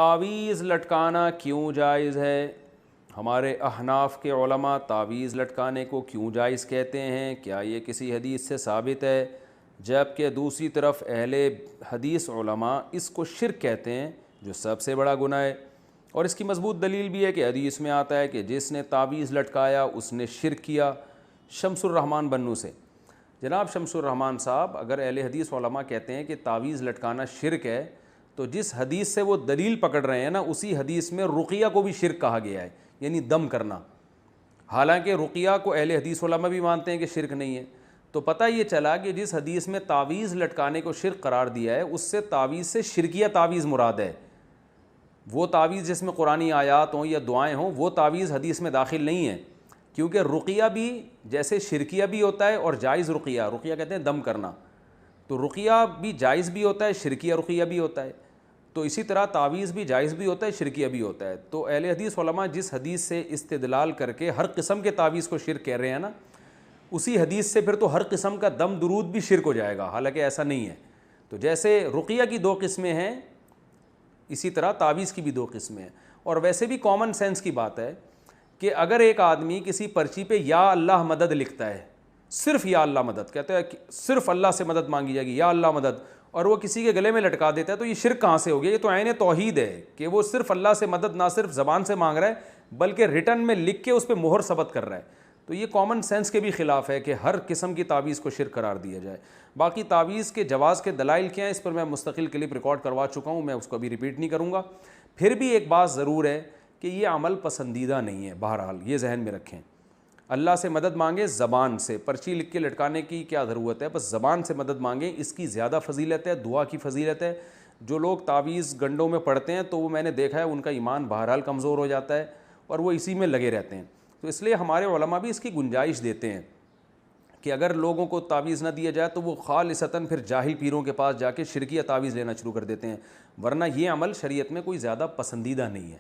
تعویذ لٹکانا کیوں جائز ہے؟ ہمارے احناف کے علماء تعویذ لٹکانے کو کیوں جائز کہتے ہیں؟ کیا یہ کسی حدیث سے ثابت ہے؟ جبکہ دوسری طرف اہل حدیث علماء اس کو شرک کہتے ہیں، جو سب سے بڑا گناہ ہے۔ اور اس کی مضبوط دلیل بھی ہے کہ حدیث میں آتا ہے کہ جس نے تعویذ لٹکایا اس نے شرک کیا۔ شمس الرحمن بنو سے جناب شمس الرحمن صاحب، اگر اہل حدیث علماء کہتے ہیں کہ تعویذ لٹکانا شرک ہے، تو جس حدیث سے وہ دلیل پکڑ رہے ہیں نا، اسی حدیث میں رقیہ کو بھی شرک کہا گیا ہے، یعنی دم کرنا۔ حالانکہ رقیہ کو اہل حدیث علماء بھی مانتے ہیں کہ شرک نہیں ہے۔ تو پتہ یہ چلا کہ جس حدیث میں تعویذ لٹکانے کو شرک قرار دیا ہے، اس سے تعویذ سے شرکیہ تعویذ مراد ہے۔ وہ تعویذ جس میں قرآنی آیات ہوں یا دعائیں ہوں، وہ تعویذ حدیث میں داخل نہیں ہے، کیونکہ رقیہ بھی جیسے شرکیہ بھی ہوتا ہے اور جائز رقیہ، رقیہ کہتے ہیں دم کرنا، تو رقیہ بھی جائز بھی ہوتا ہے، شرکیہ رقیہ بھی ہوتا ہے۔ تو اسی طرح تعویذ بھی جائز بھی ہوتا ہے، شرکیہ بھی ہوتا ہے۔ تو اہل حدیث علماء جس حدیث سے استدلال کر کے ہر قسم کے تعویذ کو شرک کہہ رہے ہیں نا، اسی حدیث سے پھر تو ہر قسم کا دم درود بھی شرک ہو جائے گا، حالانکہ ایسا نہیں ہے۔ تو جیسے رقیہ کی دو قسمیں ہیں، اسی طرح تعویذ کی بھی دو قسمیں ہیں۔ اور ویسے بھی کامن سینس کی بات ہے کہ اگر ایک آدمی کسی پرچی پہ یا اللہ مدد لکھتا ہے، صرف یا اللہ مدد کہتا ہے، صرف اللہ سے مدد مانگی جائے گی، یا اللہ مدد، اور وہ کسی کے گلے میں لٹکا دیتا ہے، تو یہ شرک کہاں سے ہو گیا؟ یہ تو عین توحید ہے کہ وہ صرف اللہ سے مدد نہ صرف زبان سے مانگ رہا ہے، بلکہ ریٹن میں لکھ کے اس پہ مہر ثبت کر رہا ہے۔ تو یہ کامن سینس کے بھی خلاف ہے کہ ہر قسم کی تعویذ کو شرک قرار دیا جائے۔ باقی تعویذ کے جواز کے دلائل کیا ہیں، اس پر میں مستقل کلپ ریکارڈ کروا چکا ہوں، میں اس کو ابھی ریپیٹ نہیں کروں گا۔ پھر بھی ایک بات ضرور ہے کہ یہ عمل پسندیدہ نہیں ہے، بہرحال یہ ذہن میں رکھیں۔ اللہ سے مدد مانگیں زبان سے، پرچی لکھ کے لٹکانے کی کیا ضرورت ہے؟ بس زبان سے مدد مانگیں، اس کی زیادہ فضیلت ہے، دعا کی فضیلت ہے۔ جو لوگ تعویذ گنڈوں میں پڑھتے ہیں، تو وہ میں نے دیکھا ہے ان کا ایمان بہرحال کمزور ہو جاتا ہے اور وہ اسی میں لگے رہتے ہیں۔ تو اس لیے ہمارے علماء بھی اس کی گنجائش دیتے ہیں کہ اگر لوگوں کو تعویذ نہ دیا جائے تو وہ خالصتاً پھر جاہل پیروں کے پاس جا کے شرکیہ تعویذ لینا شروع کر دیتے ہیں، ورنہ یہ عمل شریعت میں کوئی زیادہ پسندیدہ نہیں ہے۔